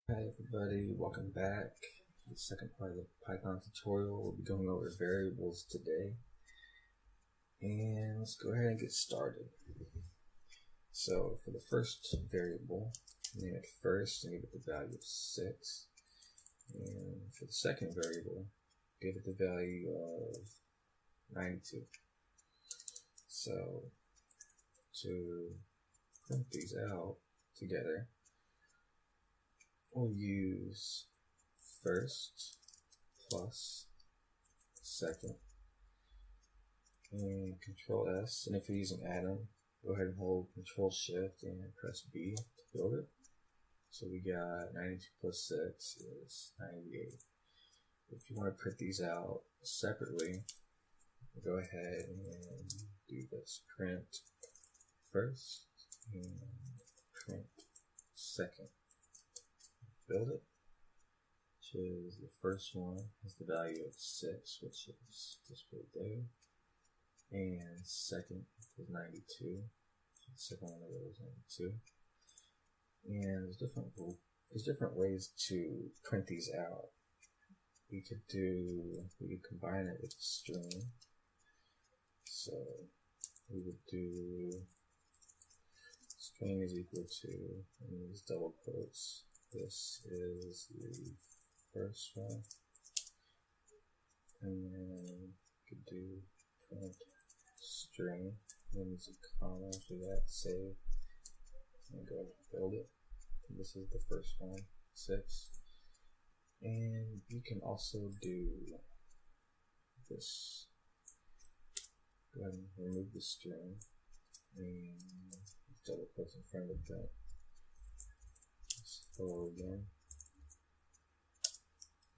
Hi everybody, welcome back to the second part of the Python tutorial. We'll be going over variables today. And let's go ahead and get started. So for the first variable, name it first and give it the value of 6. And for the second variable, give it the value of 92. So to print these out together, we'll use first plus second and Control S. And if you're using Atom, go ahead and hold Control Shift and press B to build it. So we got 92 plus 6 is 98. If you want to print these out separately, go ahead and do this: print first and print second. Build it, which is the first one has the value of 6, which is displayed there, and second is 92. So the second one of those is 92. And there's different ways to print these out. We could combine it with a string. So we would do string is equal to, in these double quotes, this is the first one, and then we could do print string, then use a comma after that, save, and go ahead and build it. And this is the first one, 6. And you can also do this. Go ahead and remove the string and double quotes in front of that. Hello again,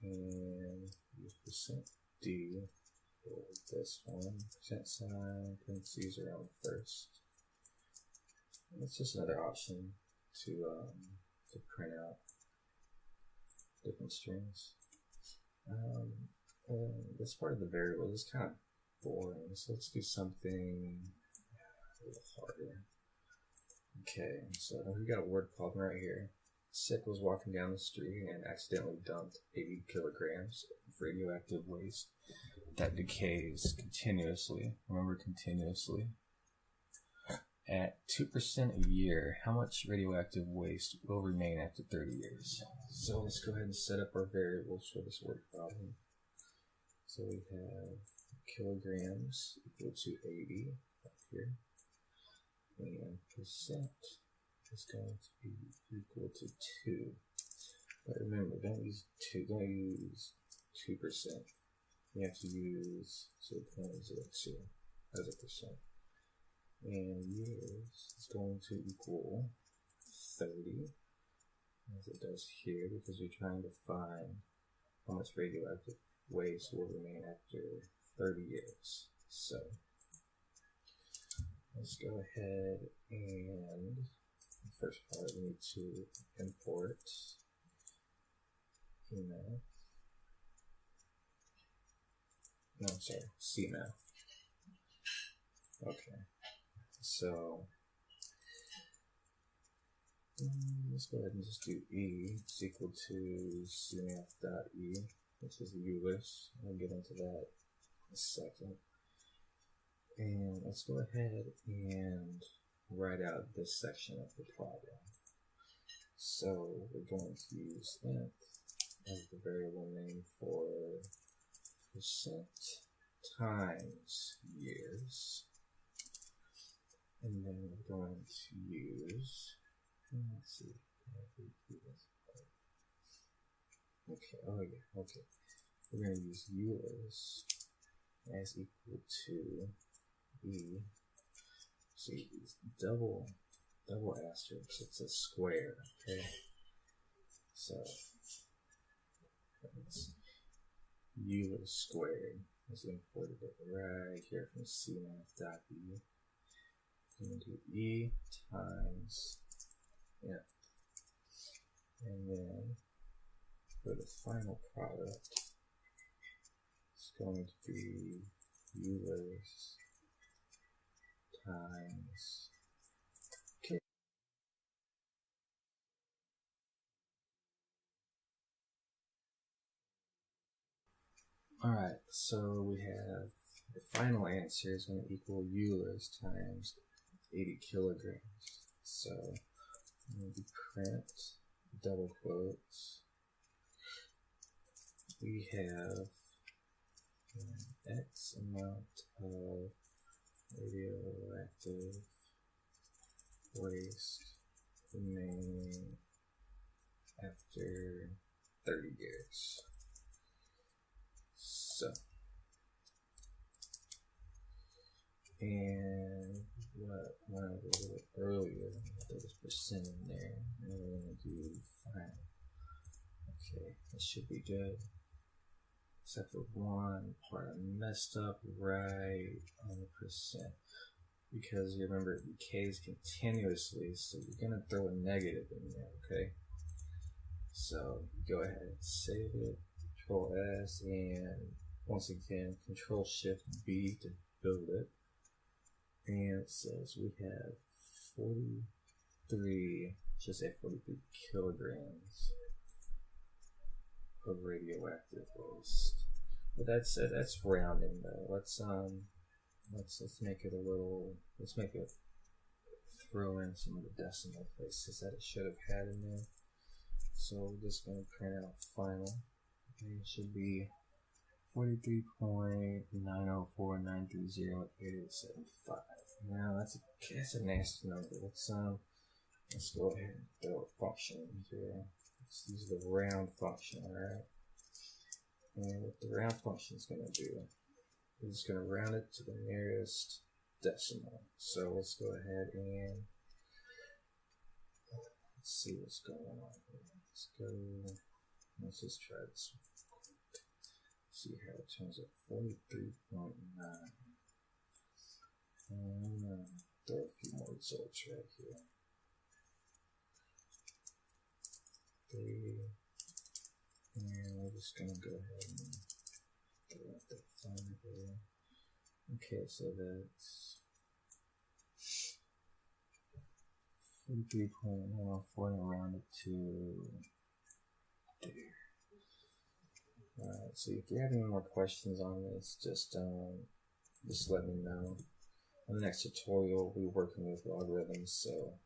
and use %d for this one, %sign, parentheses around first. And it's just another option to print out different strings. This part of the variable is kind of boring, so let's do something a little harder. Okay, so we got a word problem right here. Sick was walking down the street and accidentally dumped 80 kilograms of radioactive waste that decays continuously. Remember, continuously. At 2% a year, how much radioactive waste will remain after 30 years? So let's go ahead and set up our variables for this word problem. So we have kilograms equal to 80 up here, and percent is going to be equal to 2. But remember, don't use 2%. You have to use 0.02 as a percent. And years is going to equal 30, as it does here, because you're trying to find how much radioactive waste will remain after 30 years. So let's go ahead and the first part, we need to import email. No, sorry, CMail. Okay, so let's go ahead and just do E is equal to cmath.e, which is the Euler's. We'll get into that in a second. And let's go ahead and write out this section of the problem. So we're going to use int as the variable name for percent times years. And then we're going to use, let's see, okay, oh yeah, okay. We're going to use Euler's as equal to E. See, these double asterisks, it's a square, okay? So it's Euler squared is imported it right here from cmath.e. We're going to do E times F. And then for the final product, it's going to be Euler's times Alright, so we have the final answer is going to equal Euler's times 80 kilograms. So I'm going to print double quotes. We have an X amount of radioactive waste remaining after 30 years. So, and what went over a little earlier, there was percent in there, and we're going to do final. Okay, that should be good. Except for one part I messed up right on the percent. Because you remember it decays continuously, so you're going to throw a negative in there, okay? So go ahead and save it, Control S, and once again, Control Shift B to build it. And it says we have 43, just say 43 kilograms of radioactive waste. But that's rounding though. Let's make it a little. Let's make it throw in some of the decimal places that it should have had in there. So we're just going to print out final. Okay, it should be 43.904930875. Now that's a nasty number. Let's go ahead and throw a function in here. Let's use the round function, alright? And what the round function is going to do is it's going to round it to the nearest decimal. So let's go ahead and let's see what's going on here. Let's just try this one. See how it turns out. 43.9. And throw a few more results right here. 3. And we're just going to go ahead and throw out that final there. Okay, so that's 43.104 and round it to there. Alright, so if you have any more questions on this, just let me know. On the next tutorial, we'll be working with logarithms, so